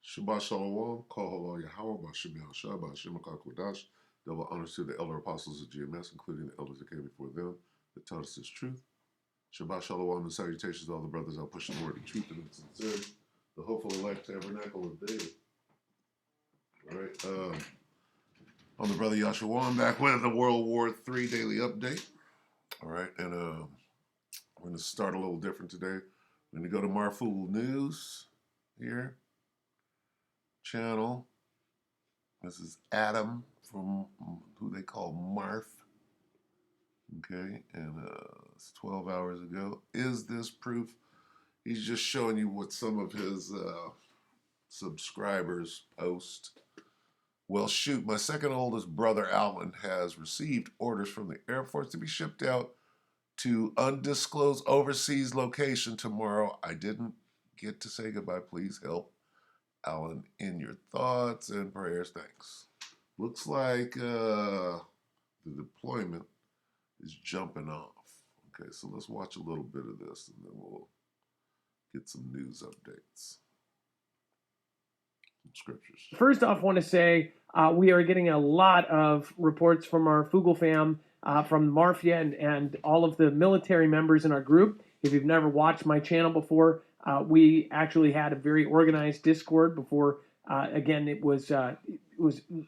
Shabbat Shalom, Koholo Yahweh, Bashem Yahushua, Bashem Kodash. Double honors to the elder apostles of GMS, including the elders that came before them, that taught us this truth. Shabbat Shalom and salutations to all the brothers out pushing the word of truth and sincerity. The Hopeful Life Tabernacle of David. All right. I'm the brother Yahshua. I'm back with the World War III Daily Update. All right. And we're going to start a little different today. We're going to go to Marful News here. Channel. This is Adam from who they call Marf. Okay, and it's 12 hours ago. Is this proof? He's just showing you what some of his subscribers post. Well, shoot, my second oldest brother, Alan, has received orders from the Air Force to be shipped out to undisclosed overseas location tomorrow. I didn't get to say goodbye. Please help Alan in your thoughts and prayers. Thanks. Looks like the deployment is jumping off. Okay, so let's watch a little bit of this and then we'll get some news updates. Some scriptures. First off, I want to say we are getting a lot of reports from our Fugel fam, from Marfia and all of the military members in our group. If you've never watched my channel before, we actually had a very organized Discord before. Again, it was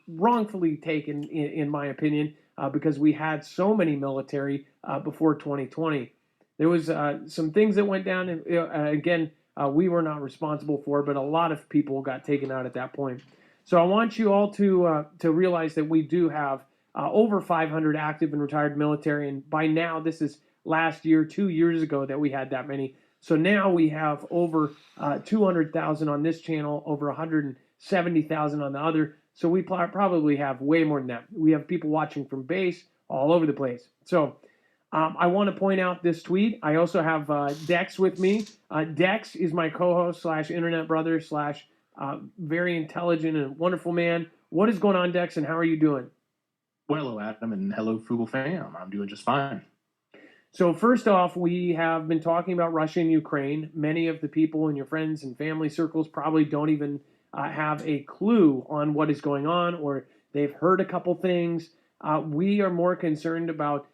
wrongfully taken, in my opinion, because we had so many military before 2020. There was some things that went down, and again, we were not responsible for, but a lot of people got taken out at that point. So I want you all to realize that we do have over 500 active and retired military, and by now, this is last year, 2 years ago that we had that many. So now we have over 200,000 on this channel, over 170,000 on the other. So we probably have way more than that. We have people watching from base all over the place. So I want to point out this tweet. I also have Dex with me. Dex is my co-host / internet brother / very intelligent and wonderful man. What is going on, Dex, and how are you doing? Well, hello, Adam, and hello, Fugel fam. I'm doing just fine. So first off, we have been talking about Russia and Ukraine. Many of the people in your friends and family circles probably don't even have a clue on what is going on, or they've heard a couple things. We are more concerned about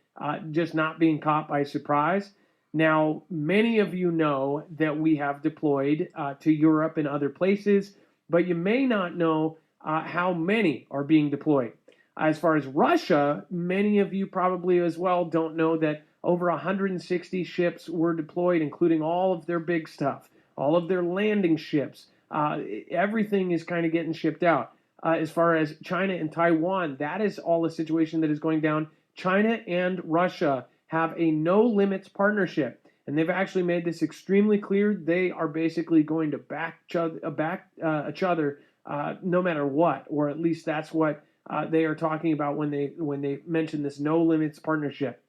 just not being caught by surprise. Now, many of you know that we have deployed to Europe and other places, but you may not know how many are being deployed. As far as Russia, many of you probably as well don't know that over 160 ships were deployed, including all of their big stuff, all of their landing ships. Everything is kind of getting shipped out. As far as China and Taiwan, that is all a situation that is going down. China and Russia have a no-limits partnership, and they've actually made this extremely clear. They are basically going to back each other no matter what, or at least that's what they are talking about when they mention this no-limits partnership.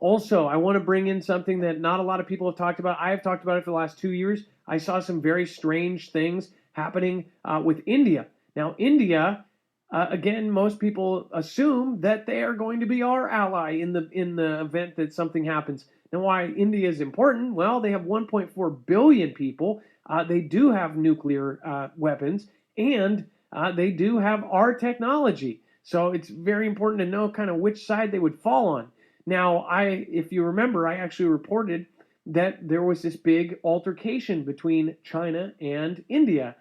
Also, I want to bring in something that not a lot of people have talked about. I have talked about it for the last 2 years. I saw some very strange things happening with India. Now, India, again, most people assume that they are going to be our ally in the event that something happens. Now, why India is important? Well, they have 1.4 billion people. They do have nuclear weapons, and they do have our technology. So it's very important to know kind of which side they would fall on. Now, if you remember, I actually reported that there was this big altercation between China and India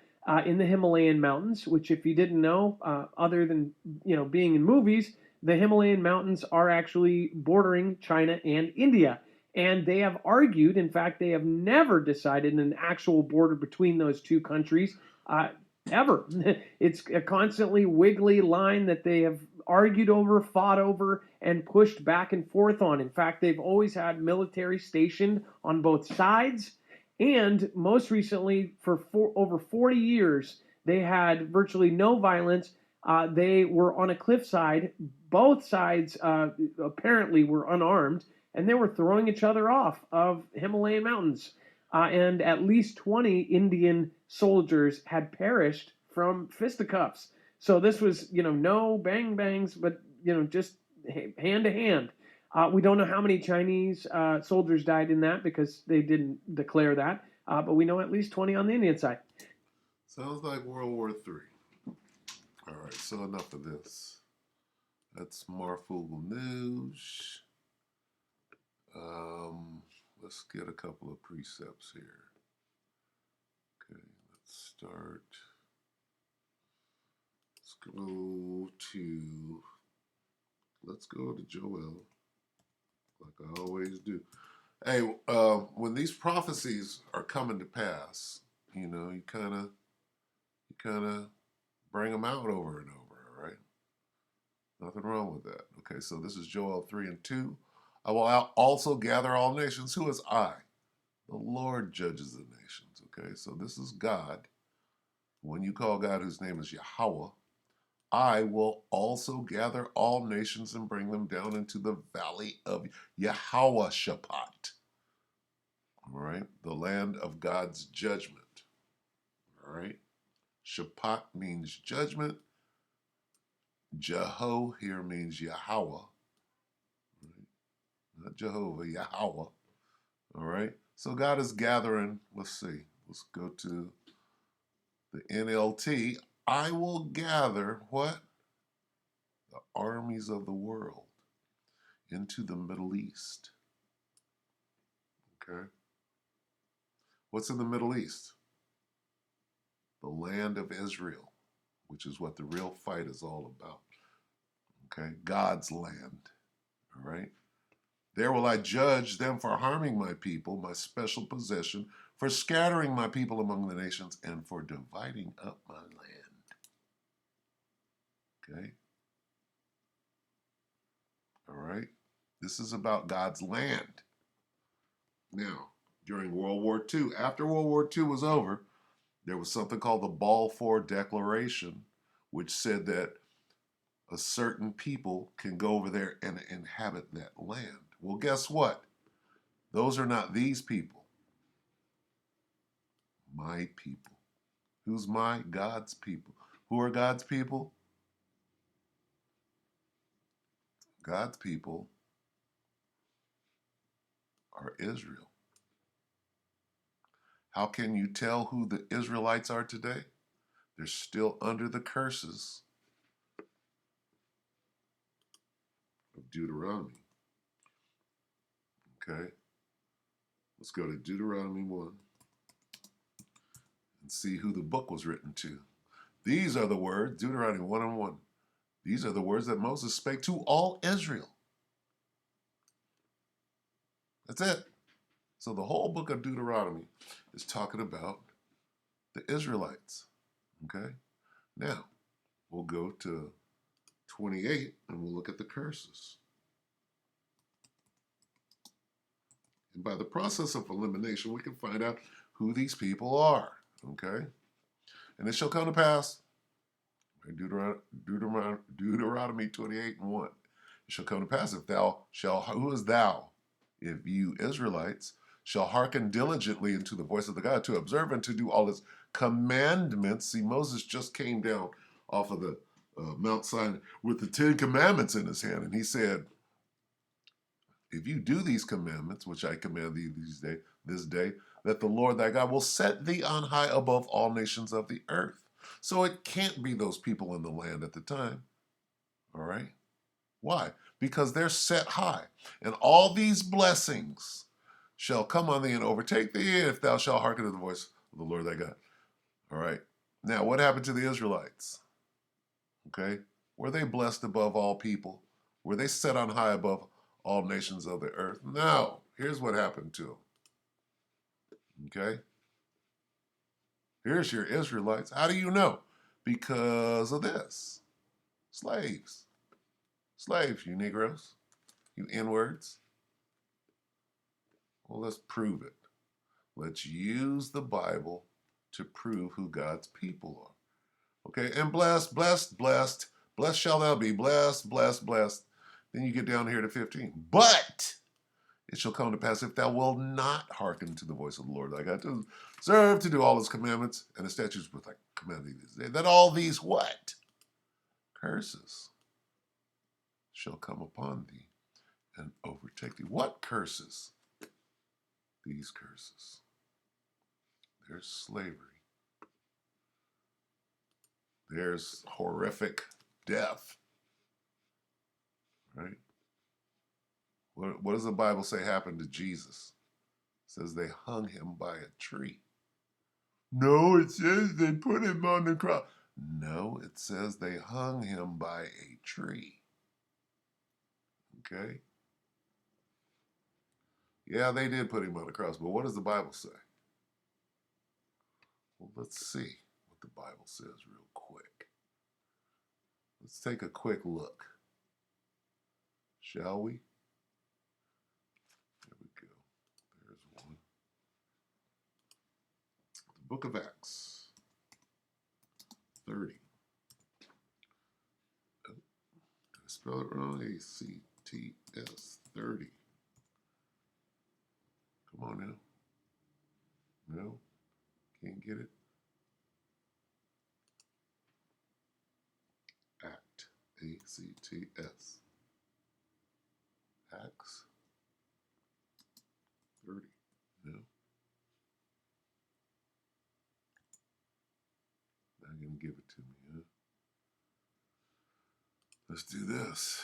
in the Himalayan mountains, which if you didn't know, other than being in movies, the Himalayan mountains are actually bordering China and India. And they have argued, in fact, they have never decided an actual border between those two countries ever. It's a constantly wiggly line that they have argued over, fought over, and pushed back and forth on. In fact, they've always had military stationed on both sides, and most recently, for over 40 years, they had virtually no violence. They were on a cliffside. Both sides apparently were unarmed, and they were throwing each other off of Himalayan mountains. And at least 20 Indian soldiers had perished from fisticuffs. So this was, no bang bangs, but, just hand to hand. We don't know how many Chinese soldiers died in that because they didn't declare that, but we know at least 20 on the Indian side. Sounds like World War III. All right, so enough of this. That's Marfugal News. Let's get a couple of precepts here. Okay, let's start. Let's go to Joel, like I always do. Hey, when these prophecies are coming to pass, you kind of bring them out over and over. All right, nothing wrong with that. Okay, so this is Joel 3:2. I will also gather all nations. Who is I? The Lord judges the nations. Okay, so this is God. When you call God, whose name is Yahweh, I will also gather all nations and bring them down into the valley of Yahweh Shaphat. All right, the land of God's judgment. All right, Shaphat means judgment. Jeho here means Yahweh. Right? Not Jehovah, Yahweh. All right, so God is gathering. Let's see. Let's go to the NLT. I will gather what? The armies of the world into the Middle East. Okay. What's in the Middle East? The land of Israel, which is what the real fight is all about. Okay. God's land. All right. There will I judge them for harming my people, my special possession, for scattering my people among the nations, and for dividing up my land. Okay. All right. This is about God's land. Now, during World War II, after World War II was over, there was something called the Balfour Declaration, which said that a certain people can go over there and inhabit that land. Well, guess what? Those are not these people. My people. Who's my? God's people. Who are God's people? God's people are Israel. How can you tell who the Israelites are today? They're still under the curses of Deuteronomy. Okay? Let's go to Deuteronomy 1 and see who the book was written to. These are the words, Deuteronomy 1:1. These are the words that Moses spake to all Israel. That's it. So the whole book of Deuteronomy is talking about the Israelites. Okay? Now, we'll go to 28 and we'll look at the curses. And by the process of elimination, we can find out who these people are. Okay? And it shall come to pass, Deuteronomy 28:1. It shall come to pass if thou shalt, who is thou? If you Israelites shall hearken diligently unto the voice of the God, to observe and to do all his commandments. See, Moses just came down off of the Mount Sinai with the 10 commandments in his hand, and he said, if you do these commandments, which I command thee this day, that the Lord thy God will set thee on high above all nations of the earth. So it can't be those people in the land at the time. All right? Why? Because they're set high. And all these blessings shall come on thee and overtake thee if thou shalt hearken to the voice of the Lord thy God. All right. Now, what happened to the Israelites? Okay. Were they blessed above all people? Were they set on high above all nations of the earth? No. Here's what happened to them. Okay. Here's your Israelites. How do you know? Because of this. Slaves. Slaves, you Negroes. You N-words. Well, let's prove it. Let's use the Bible to prove who God's people are. Okay, and blessed, blessed, blessed, blessed shall thou be, blessed, blessed, blessed. Then you get down here to 15. But it shall come to pass if thou wilt not hearken to the voice of the Lord thy God, to observe to do all his commandments and the statutes which I command thee this day, that all these what? Curses shall come upon thee and overtake thee. What curses? These curses. There's slavery. there's horrific death, right? What does the Bible say happened to Jesus? It says they hung him by a tree. No, it says they put him on the cross. No, it says they hung him by a tree. Okay? Yeah, they did put him on the cross, but what does the Bible say? Well, let's see what the Bible says real quick. Let's take a quick look. Shall we? There we go. There's one. The book of Acts 30. Oh, did I spell it wrong? ACTS 30. Come on now. No? Can't get it? Act. ACTS. Acts 30. No? Not going to give it to me, huh? Let's do this.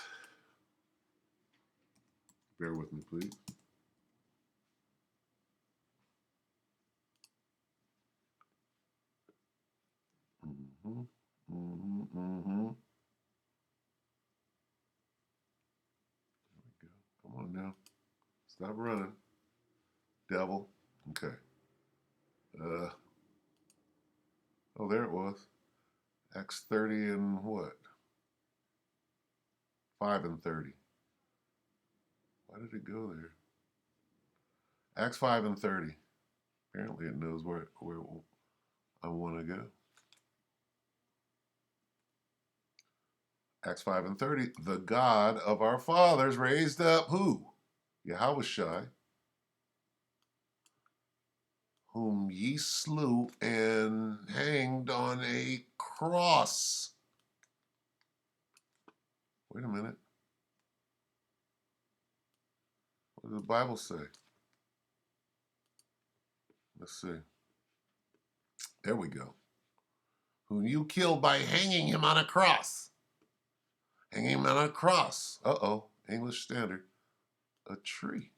Bear with me, please. Mm-hmm. Mm-hmm. Mm-hmm. There we go. Come on now. Stop running. Devil. Okay. Oh, there it was. Acts 30 and what? 5 and 30. Why did it go there? Acts 5 and 30. Apparently it knows where I want to go. Acts 5 and 30. The God of our fathers raised up who? Yahushua, whom ye slew and hanged on a cross. Wait a minute. What does the Bible say? Let's see. There we go. Whom you killed by hanging him on a cross. Hanging him on a cross. Uh-oh. English Standard. A tree.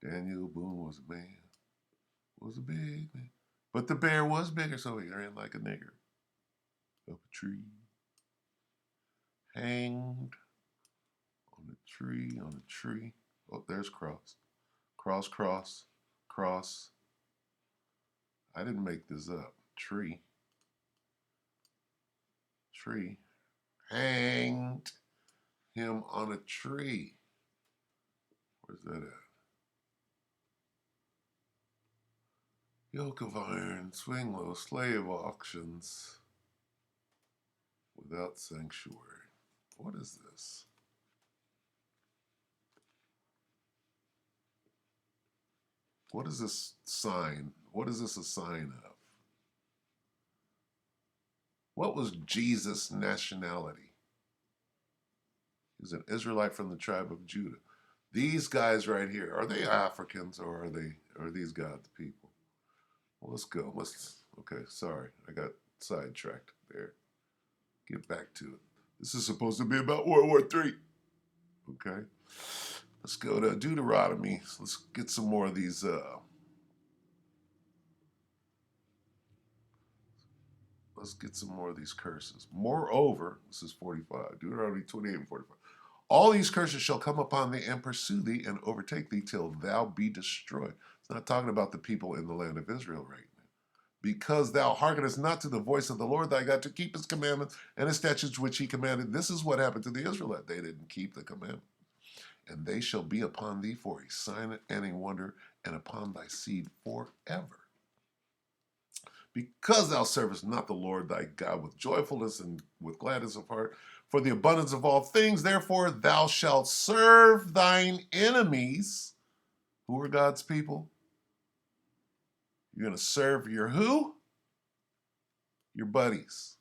Daniel Boone was a man. Was a big man. But the bear was bigger, so he ran like a nigger. Up a tree. Hanged on a tree, on a tree. Oh, there's cross. Cross, cross, cross. I didn't make this up. Tree. Tree. Hanged him on a tree. Where's that at? Yoke of iron, swing low, slave auctions. Without sanctuary. What is this? What is this sign? What is this a sign of? What was Jesus' nationality? He was an Israelite from the tribe of Judah. These guys right here, are they Africans or are these God's people? Well, let's go. Okay, sorry. I got sidetracked there. Get back to it. This is supposed to be about World War III. Okay. Let's go to Deuteronomy. Let's get some more of these curses. Moreover, this is 45, Deuteronomy 28 and 45. All these curses shall come upon thee and pursue thee and overtake thee till thou be destroyed. It's not talking about the people in the land of Israel right now. Because thou hearkenest not to the voice of the Lord thy God to keep his commandments and his statutes which he commanded. This is what happened to the Israelites. They didn't keep the commandment. And they shall be upon thee for a sign and a wonder, and upon thy seed forever. Because thou servest not the Lord thy God with joyfulness and with gladness of heart, for the abundance of all things, therefore thou shalt serve thine enemies. Who are God's people? You're going to serve your who? Your buddies.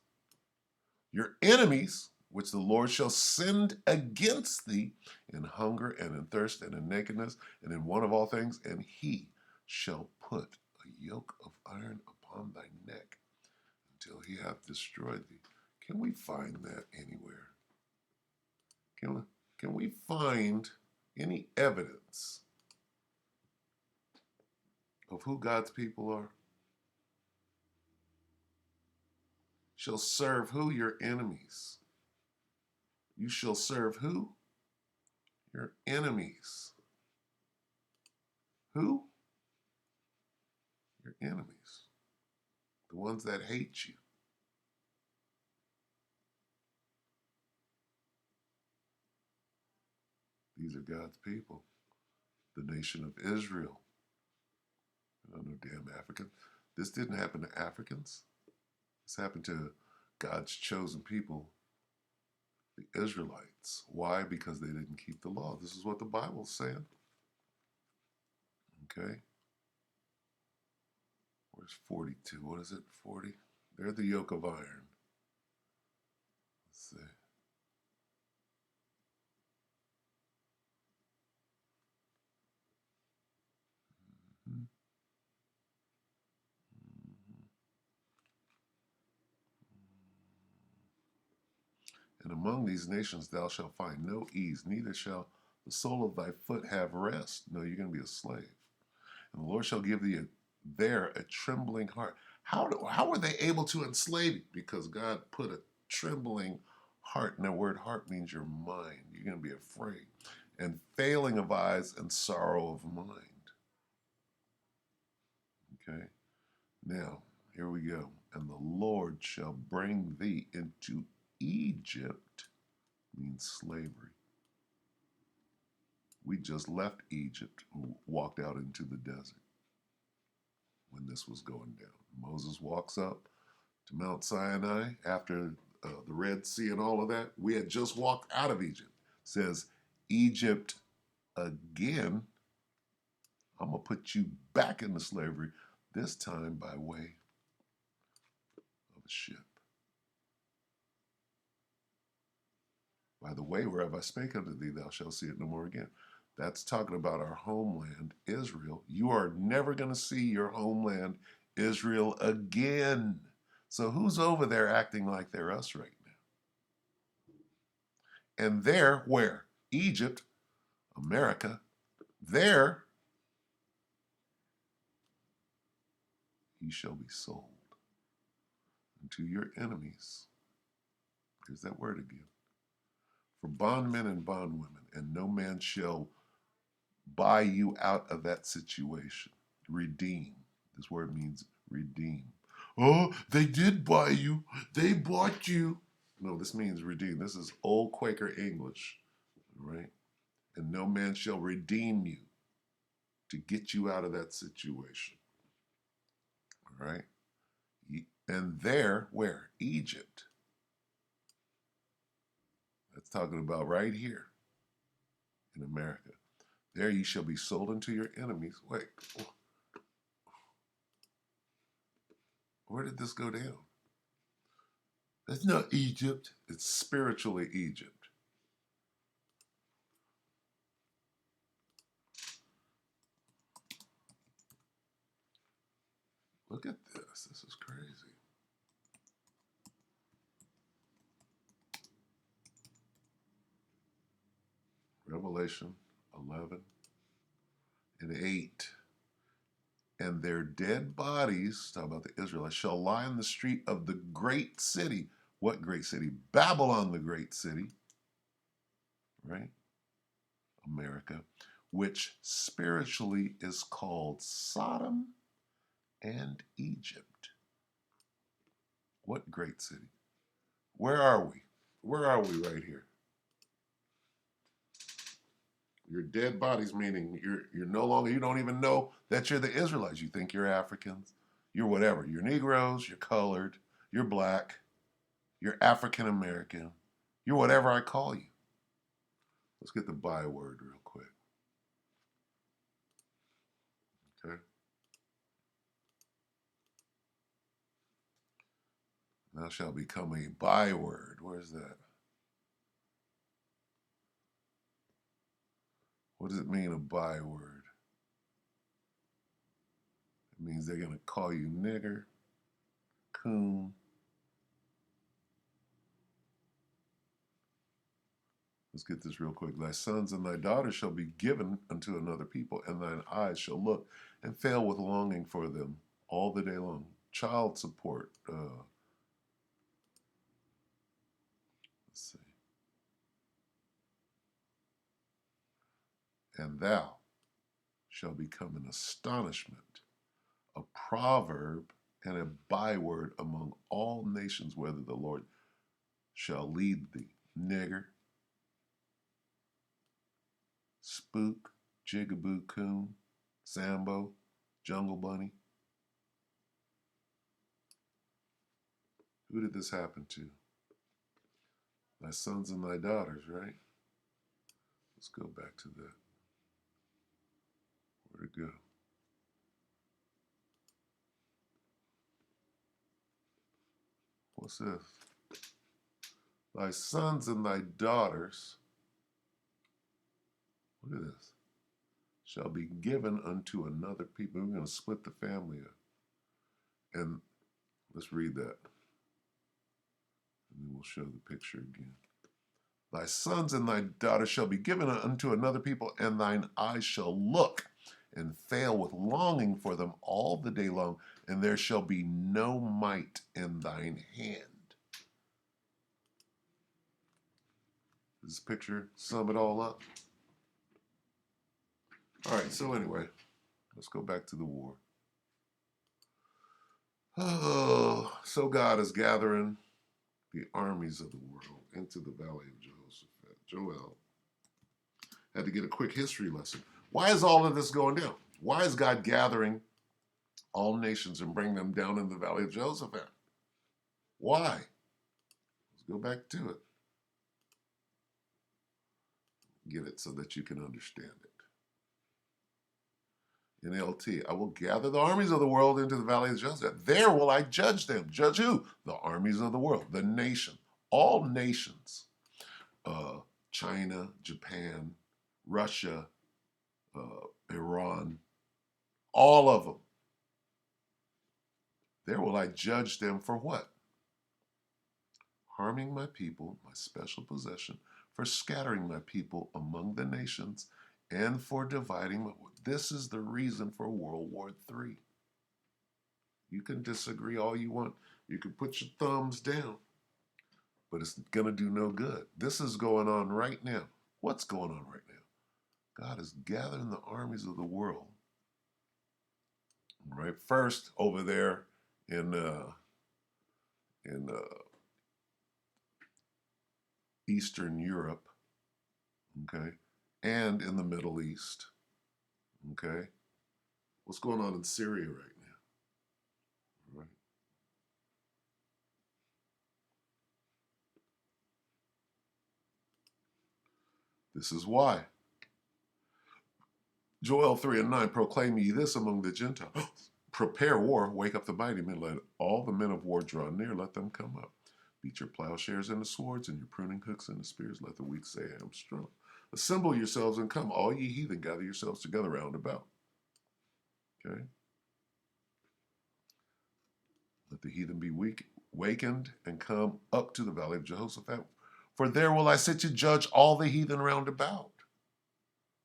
Your enemies, which the Lord shall send against thee in hunger and in thirst and in nakedness and in want of all things, and he shall put a yoke of iron upon thy neck till he hath destroyed thee. Can we find that anywhere? Can we find any evidence of who God's people are? Shall serve who? Your enemies. You shall serve who? Your enemies. Who? Your enemies. The ones that hate you. These are God's people. The nation of Israel. I don't know, damn African. This didn't happen to Africans. This happened to God's chosen people, the Israelites. Why? Because they didn't keep the law. This is what the Bible's saying. Okay. Where's 42? What is it? 40? They're the yoke of iron. Let's see. Mm-hmm. And among these nations thou shalt find no ease, neither shall the sole of thy foot have rest. No, you're going to be a slave. And the Lord shall give thee there a trembling heart. How were they able to enslave you? Because God put a trembling heart. And that word heart means your mind. You're going to be afraid. And failing of eyes and sorrow of mind. Okay? Now, here we go. And the Lord shall bring thee into Egypt, means slavery. We just left Egypt and walked out into the desert when this was going down. Moses walks up to Mount Sinai after the Red Sea and all of that. We had just walked out of Egypt. It says, Egypt again, I'm going to put you back into slavery, this time by way of a ship. By the way whereof I spake unto thee, thou shalt see it no more again. That's talking about our homeland, Israel. You are never going to see your homeland, Israel, again. So who's over there acting like they're us right now? And there, where? Egypt, America, there ye shall be sold unto your enemies. There's that word again. For bondmen and bondwomen, and no man shall buy you out of that situation. Redeem. This word means redeem. Oh, they did buy you. They bought you. No, this means redeem. This is old Quaker English, right? And no man shall redeem you to get you out of that situation, all right? And there, where? Egypt. That's talking about right here in America. There ye shall be sold unto your enemies. Wait, where did this go down? That's not Egypt. It's spiritually Egypt. Look at this. This is crazy. Revelation 11 and 8. And their dead bodies, talk about the Israelites, shall lie in the street of the great city. What great city? Babylon, the great city, right? America, which spiritually is called Sodom and Egypt. What great city? Where are we? Where are we right here? Your dead bodies, meaning you're no longer, you don't even know that you're the Israelites. You think you're Africans, you're whatever. You're Negroes, you're colored, you're black, you're African American, you're whatever I call you. Let's get the byword real quick. Okay. Thou shalt become a byword. Where's that? What does it mean, a byword? It means they're going to call you nigger, coon, Let's get this real quick. Thy sons and thy daughters shall be given unto another people, and thine eyes shall look and fail with longing for them all the day long. Child support. Let's see. And thou shall become an astonishment, a proverb, and a byword among all nations, whether the Lord shall lead thee. Nigger, spook, jigaboo coon, Sambo, jungle bunny. Who did this happen to? Thy sons and thy daughters, right? Let's go back to that. Where'd it go? What's this? Thy sons and thy daughters, look at this, shall be given unto another people. We're going to split the family up. And let's read that. And then we'll show the picture again. Thy sons and thy daughters shall be given unto another people, and thine eyes shall look and fail with longing for them all the day long, and there shall be no might in thine hand. Does this picture sum it all up? All right, so anyway, let's go back to the war. Oh, so God is gathering the armies of the world into the valley of Jehoshaphat. Joel had to get a quick history lesson. Why is all of this going down? Why is God gathering all nations and bringing them down in the valley of Jehoshaphat? Why? Let's go back to it. Get it so that you can understand it. NLT, I will gather the armies of the world into the valley of Jehoshaphat. There will I judge them. Judge who? The armies of the world, the nation, all nations. China, Japan, Russia, Iran, all of them. There will I judge them for what? Harming my people, my special possession, for scattering my people among the nations, and for dividing my... This is the reason for World War III. You can disagree all you want. You can put your thumbs down, but it's going to do no good. This is going on right now. What's going on right now? God is gathering the armies of the world. Right, first over there in Eastern Europe, okay, and in the Middle East, okay. What's going on in Syria right now? Right. This is why. Joel 3:9, proclaim ye this among the Gentiles. Prepare war, wake up the mighty men, let all the men of war draw near, let them come up. Beat your plowshares into swords and your pruning hooks into spears, let the weak say, I am strong. Assemble yourselves and come, all ye heathen, gather yourselves together round about. Okay? Let the heathen be wakened and come up to the valley of Jehoshaphat, for there will I sit to judge all the heathen round about.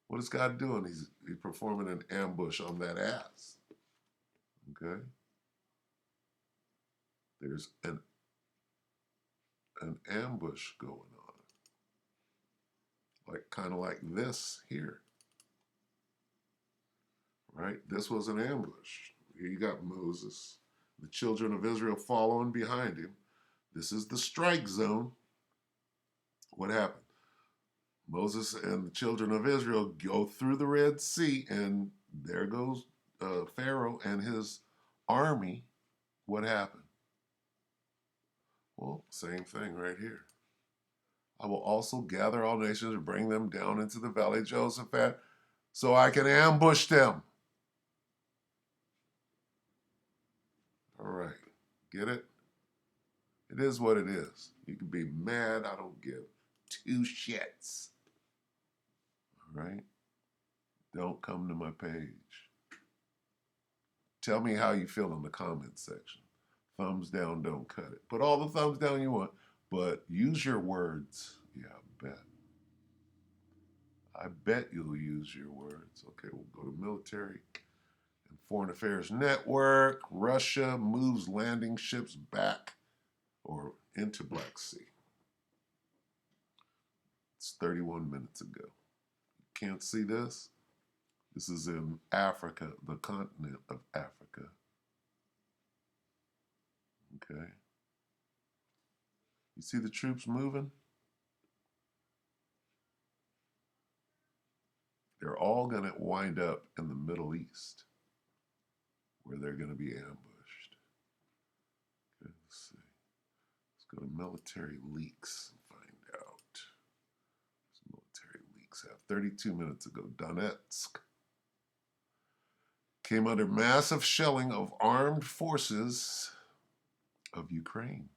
What is God doing? He's performing an ambush on that ass. Okay? There's an ambush going on. Like kind of like this here. Right? This was an ambush. Here you got Moses, the children of Israel following behind him. This is the strike zone. What happened? Moses and the children of Israel go through the Red Sea, and there goes Pharaoh and his army. What happened? Well, same thing right here. I will also gather all nations and bring them down into the valley of Jehoshaphat so I can ambush them. All right. Get it? It is what it is. You can be mad. I don't give two shits. All right? Don't come to my page. Tell me how you feel in the comments section. Thumbs down, don't cut it. Put all the thumbs down you want, but use your words. Yeah, I bet. I bet you'll use your words. Okay, we'll go to military and foreign affairs network. Russia moves landing ships back or into Black Sea. It's 31 minutes ago. Can't see this? This is in Africa, the continent of Africa. Okay. You see the troops moving? They're all going to wind up in the Middle East where they're going to be ambushed. Okay, let's see. Let's go to military leaks and find out. Military leaks have 32 minutes ago. Donetsk came under massive shelling of armed forces of Ukraine.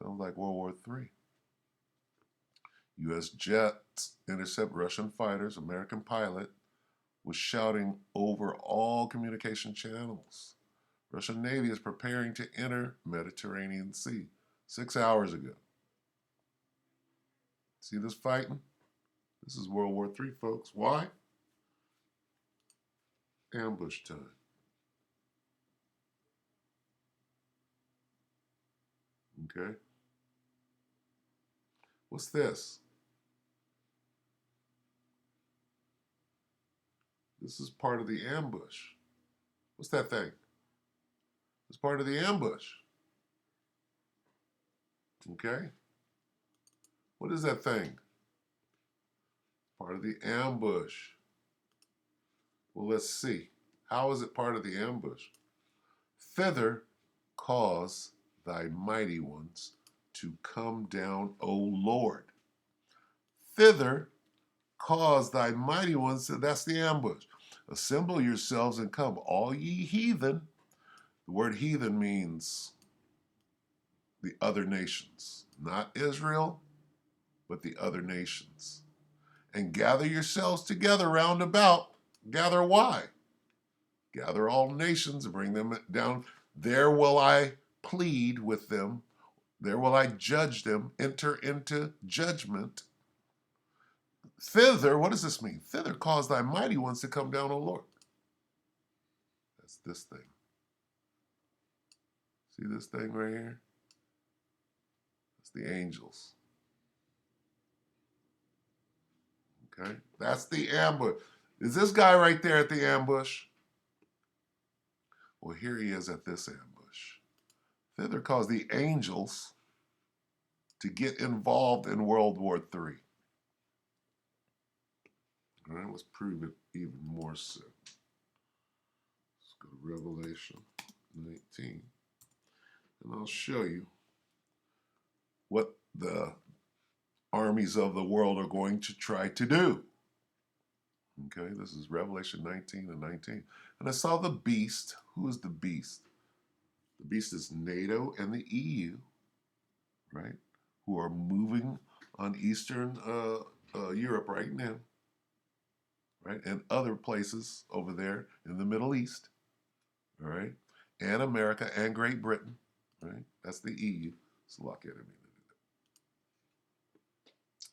Sounds like World War III. U.S. jets intercept Russian fighters. American pilot was shouting over all communication channels. Russian Navy is preparing to enter Mediterranean Sea 6 hours ago. See this fighting? This is World War III, folks. Why? Ambush time. Okay. What's this? This is part of the ambush. What's that thing? It's part of the ambush. Okay? What is that thing? Part of the ambush. Well, let's see. How is it part of the ambush? Thither cause thy mighty ones to come down, O Lord. Thither cause thy mighty ones, that's the ambush. Assemble yourselves and come, all ye heathen. The word heathen means the other nations, not Israel, but the other nations. And gather yourselves together round about. Gather why? Gather all nations and bring them down. There will I plead with them. There will I judge them. Enter into judgment. Thither, what does this mean? Thither cause thy mighty ones to come down, O Lord. That's this thing. See this thing right here? That's the angels. Okay? That's the ambush. Is this guy right there at the ambush? Well, here he is at this ambush. Thither caused the angels to get involved in World War III. All right, let's prove it even more so. Let's go to Revelation 19, and I'll show you what the armies of the world are going to try to do. Okay, this is Revelation 19 and 19. And I saw the beast. Who is the beast? The beast is NATO and the EU, right? Who are moving on Eastern Europe right now, right? And other places over there in the Middle East, all right? And America and Great Britain, right? That's the EU. It's a luck enemy.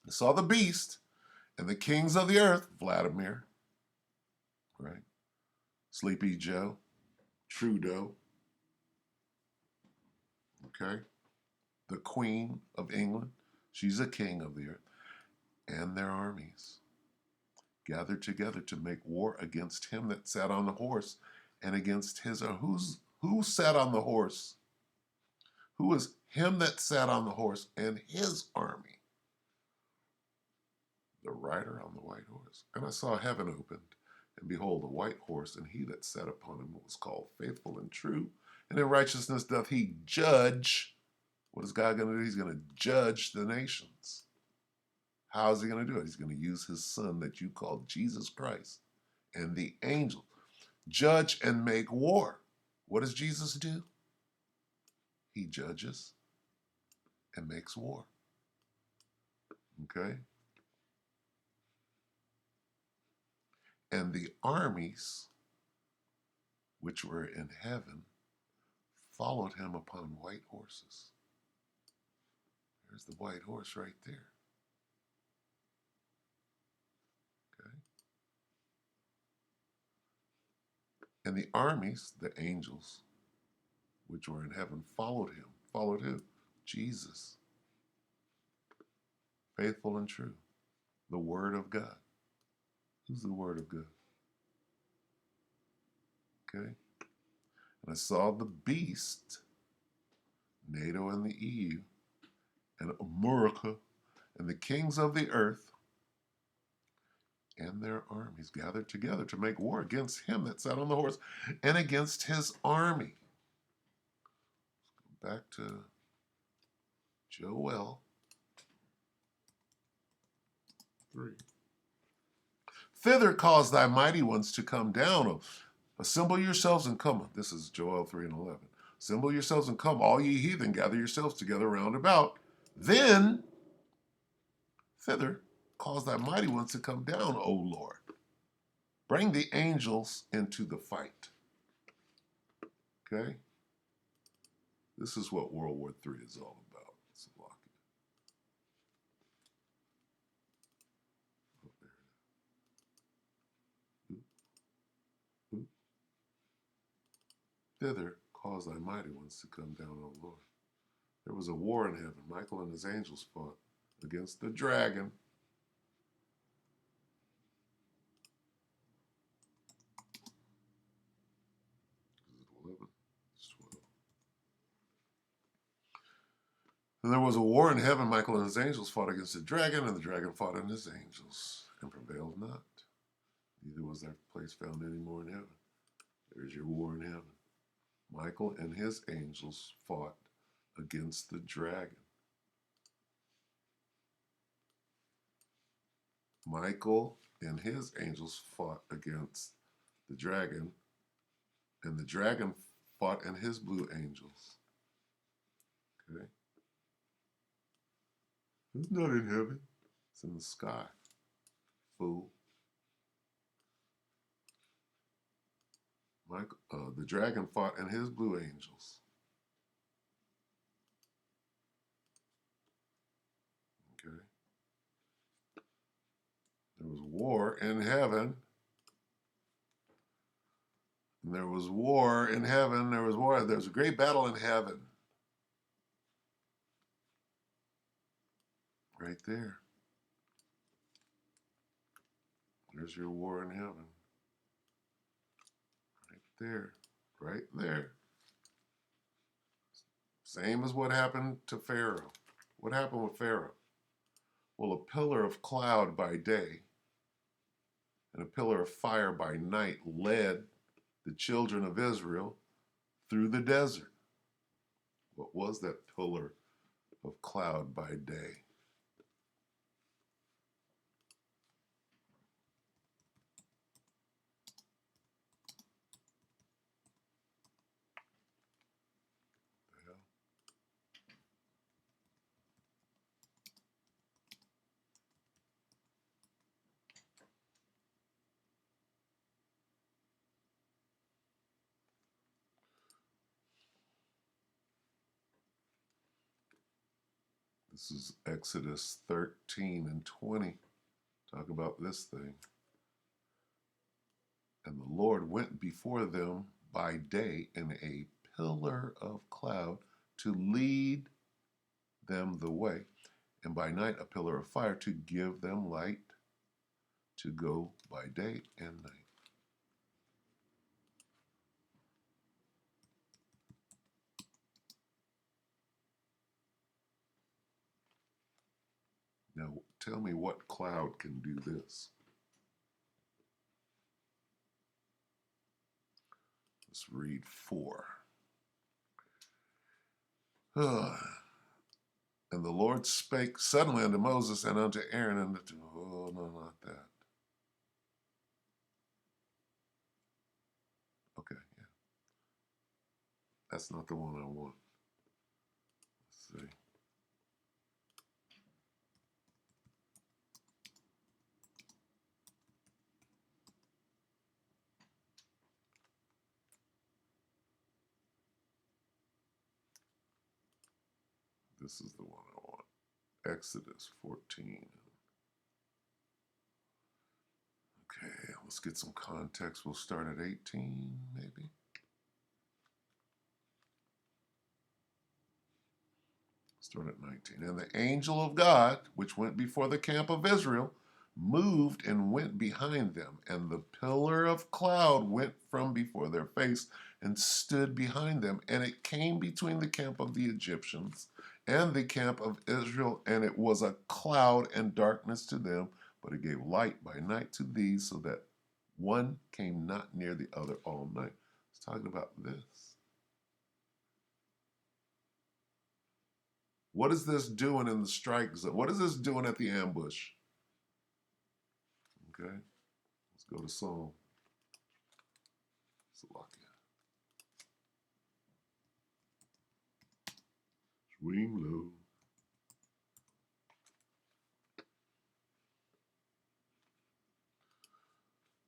I saw the beast and the kings of the earth, Vladimir, right? Sleepy Joe, Trudeau, okay? The Queen of England, she's a king of the earth, and their armies gathered together to make war against him that sat on the horse and against his. Who sat on the horse? Who was him that sat on the horse and his army? The rider on the white horse. And I saw heaven opened, and behold, a white horse, and he that sat upon him was called Faithful and True, and in righteousness doth he judge. What is God going to do? He's going to judge the nations. How is he going to do it? He's going to use his son that you call Jesus Christ and the angel. Judge and make war. What does Jesus do? He judges and makes war. Okay? And the armies which were in heaven followed him upon white horses. There's the white horse right there. And the armies, the angels, which were in heaven, followed him. Followed who? Jesus. Faithful and true. The Word of God. Who's the Word of God? Okay. And I saw the beast, NATO and the EU, and America, and the kings of the earth, and their armies gathered together to make war against him that sat on the horse and against his army. Back to Joel 3. Thither cause thy mighty ones to come down. Assemble yourselves and come. This is Joel 3 and 11. Assemble yourselves and come, all ye heathen, gather yourselves together round about. Then, thither cause thy mighty ones to come down, O Lord. Bring the angels into the fight. Okay? This is what World War III is all about. Thither cause thy mighty ones to come down, O Lord. There was a war in heaven. Michael and his angels fought against the dragon. Is it 11? It's 12. And there was a war in heaven. Michael and his angels fought against the dragon, and the dragon fought and his angels, and prevailed not. Neither was their place found any more in heaven. There's your war in heaven. Michael and his angels fought against the dragon. Michael and his angels fought against the dragon, and the dragon fought and his blue angels. Okay? It's not in heaven. It's in the sky. Fool. The dragon fought and his blue angels. Okay. There was war in heaven. And there was war in heaven. There was war. There was a great battle in heaven. Right there. There's your war in heaven. Right there. Right there. Same as what happened to Pharaoh. What happened with Pharaoh? Well, a pillar of cloud by day and a pillar of fire by night led the children of Israel through the desert. What was that pillar of cloud by day? This is Exodus 13 and 20. Talk about this thing. And the Lord went before them by day in a pillar of cloud to lead them the way, and by night a pillar of fire to give them light to go by day and night. Now, tell me what cloud can do this? Let's read 4. And the Lord spake suddenly unto Moses and unto Aaron and unto, oh, no, not that. Okay, yeah. That's not the one I want. Let's see. This is the one I want. Exodus 14. Okay, Let's get some context. We'll start at 18, maybe. Start at 19. And the angel of God, which went before the camp of Israel, moved and went behind them. And the pillar of cloud went from before their face and stood behind them. And it came between the camp of the Egyptians and the camp of Israel. And it was a cloud and darkness to them, but it gave light by night to these, so that one came not near the other all night. It's talking about this. What is this doing in the strike zone? What is this doing at the ambush? Okay, let's go to Psalm. Swing low.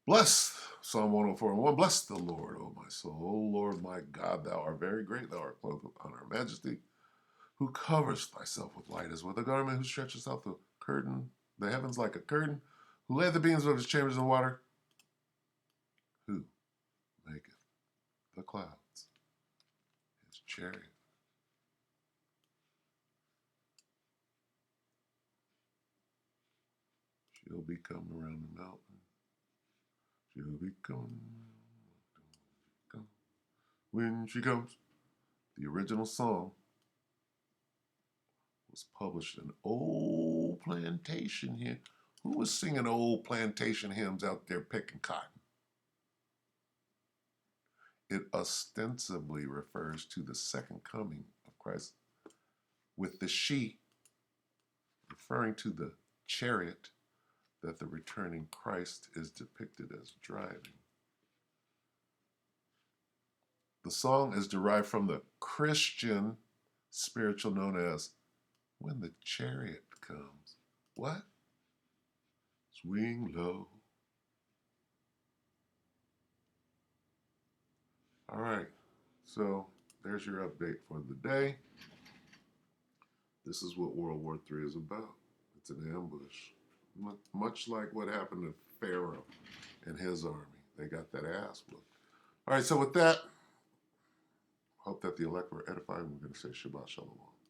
Bless, Psalm 104:1. Bless the Lord, O my soul. O Lord, my God, thou art very great. Thou art clothed with honor and majesty, who covers thyself with light as with a garment, who stretches out the curtain, the heavens like a curtain, who laid the beams of his chambers in water, who maketh the clouds his chariot. She'll be coming around the mountain. She'll be coming. When she comes. The original song was published in old plantation here. Who was singing old plantation hymns out there picking cotton? It ostensibly refers to the second coming of Christ, with the she referring to the chariot that the returning Christ is depicted as driving. The song is derived from the Christian spiritual known as When the Chariot Comes. What? Swing low. All right, so there's your update for the day. This is what World War III is about. It's an ambush, much like what happened to Pharaoh and his army. They got that ass whooped. All right, so with that, hope that the elect were edified. We're going to say Shabbat Shalom.